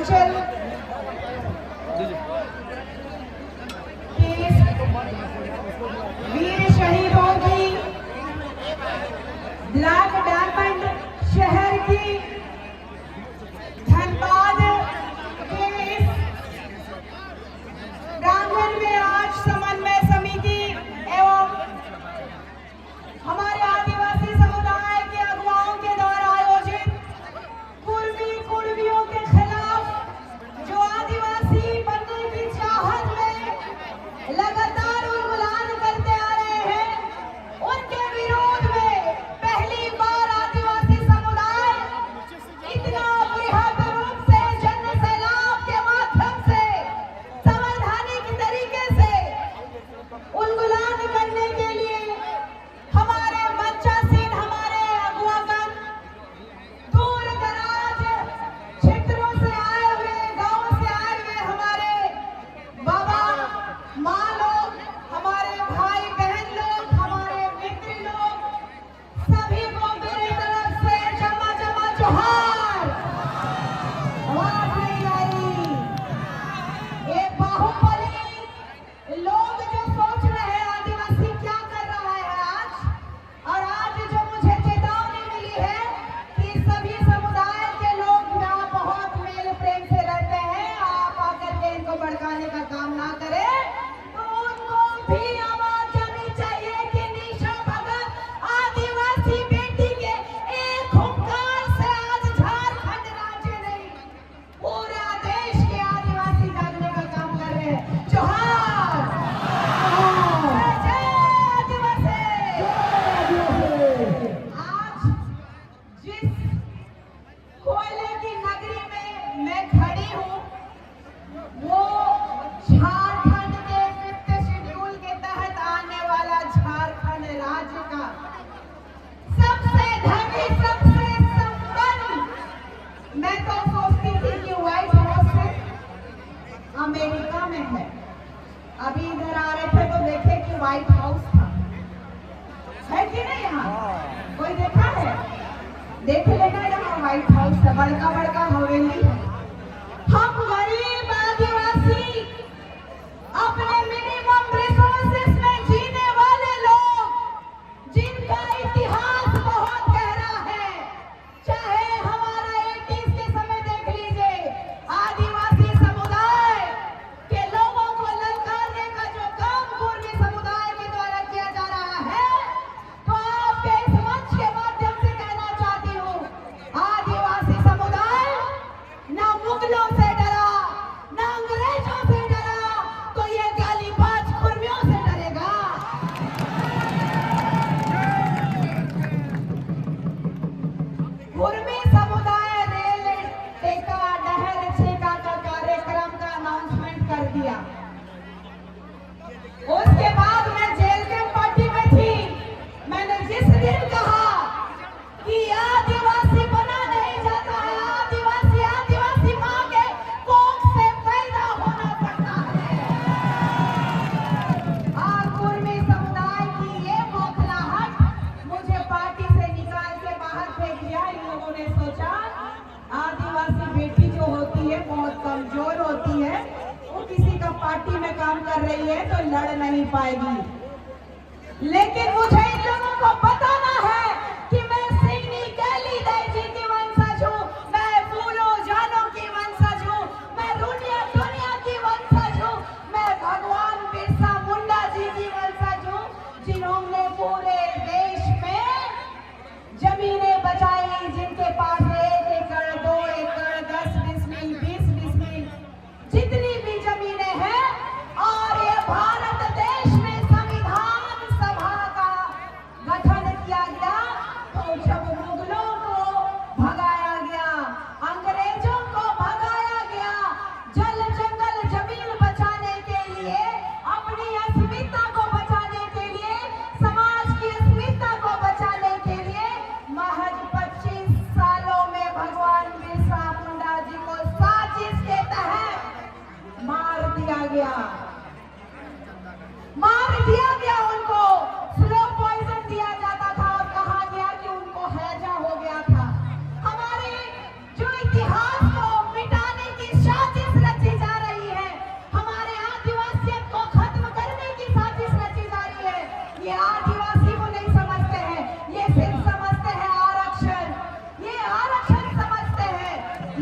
पूर्वांचल के वीर शहीदों की ब्लैक डायमंड शहर की धनबाद के इस प्रांगण में आज समन्वय समिति एवं हमारे आदिवासी समुदाय के अगुवाओं के द्वारा आयोजित कुर्मियों के खिलाफ जो आदिवासी बनने की चाहत में लगातार उन्मूलन करते आ रहे हैं, उनके विरोध में पहली बार आदिवासी समुदाय इतना बृहद रूप से जन सैलाब के माध्यम से संवैधानिक तरीके से उन्मूलन करने के लिए हमारे मंचासीन हमारे अगुवागण दूर दराज क्षेत्रों से आए हुए, गांवों से आए हुए हमारे बाबा माँ लोग, हमारे भाई बहन लोग, हमारे मित्र लोग, सभी को मेरी तरफ से जमा जमा जोहार। आवाज नहीं आई। ये बाहुबली लोग जो सोच रहे हैं आदिवासी क्या कर रहा है आज, और आज जो मुझे चेतावनी मिली है कि सभी समुदाय के लोग यहाँ बहुत मेल प्रेम से रहते हैं, आप आकर के इनको भड़काने का काम ना करें, तो उनको भी आवाज जानी चाहिए कि निशा भगत आदिवासी बेटी के एक हुंकार से आज झारखंड राज्य नहीं, पूरा देश के आदिवासी जागने का काम कर रहे हैं। जोहार। जय आदिवासी। आज जिस कोयले की नगरी में मैं खड़ी हूँ, वो झारखंड के 5th शेड्यूल के तहत आने वाला झारखंड राज्य का सबसे धनी, सबसे संपन्न, मैं तो सोचती थी कि व्हाइट हाउस अमेरिका में है। अभी इधर आ रहे थे तो देखे कि व्हाइट हाउस था, है कि नहीं? यहाँ कोई देखा है? देख लेना, यहाँ व्हाइट हाउस है, बड़का बड़का हवेली है। हम गरीब आदिवासी अपने मिनिमम रिसोर्सेस में जीने वाले लोग, जिनका इतिहास बहुत गहरा है, चाहे हमारा 80s के समय देख लीजिए, आदिवासी समुदाय के लोगों को ललकारने का जो काम कुर्मी समुदाय के द्वारा किया जा रहा है, तो आपके इस मंच के माध्यम से कहना चाहती हूँ, आदिवासी समुदाय ना मुगलों से डरा, ना अंग्रेजों से डरा, तो ये गालीबाज कुर्मियों से डरेगा। कुर्मी समुदाय रेल टेका डहर छेका का कार्यक्रम का अनाउंसमेंट कर दिया। उसके बाद मैं जेल के पार्टी में थी। मैंने जिस दिन कहा कि आदिवासी बना नहीं जाता है, आदिवासी आदिवासी माँ के कोख से पैदा होना पड़ता है। कुर्मी समुदाय की ये बौखलाहट मुझे पार्टी से निकाल के बाहर फेंक दिया। इन लोगों ने सोचा आदिवासी बेटी जो होती है बहुत कमजोर होती है, वो किसी का पार्टी में काम कर रही है तो लड़ नहीं पाएगी। लेकिन मुझे इन लोगों को बताना है कि मैं सिंगनी गैली दैजी की वंशज हूँ, मैं फूलों जानों की वंशज हूँ, मैं दुनिया की वंशज हूँ, मैं भगवान बिरसा मुंडा जी की वंशज हूँ, जिन्होंने पूरे देश में जमीनें बचाई, जिनके पास 1 एकड़ 2 एकड़ 10 डिसमिल 20 डिसमिल जितनी भी जमीनें हैं, और ये भारत देश में संविधान सभा का गठन किया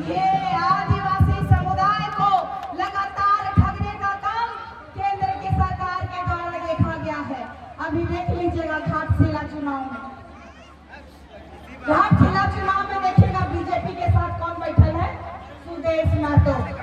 ये आदिवासी समुदाय को लगातार ठगने का काम केंद्र की सरकार के द्वारा देखा गया है। अभी देख लीजिएगा घाटशिला चुनाव में, घाटशिला चुनाव में देखिएगा बीजेपी के साथ कौन बैठल है, सुदेश महतो।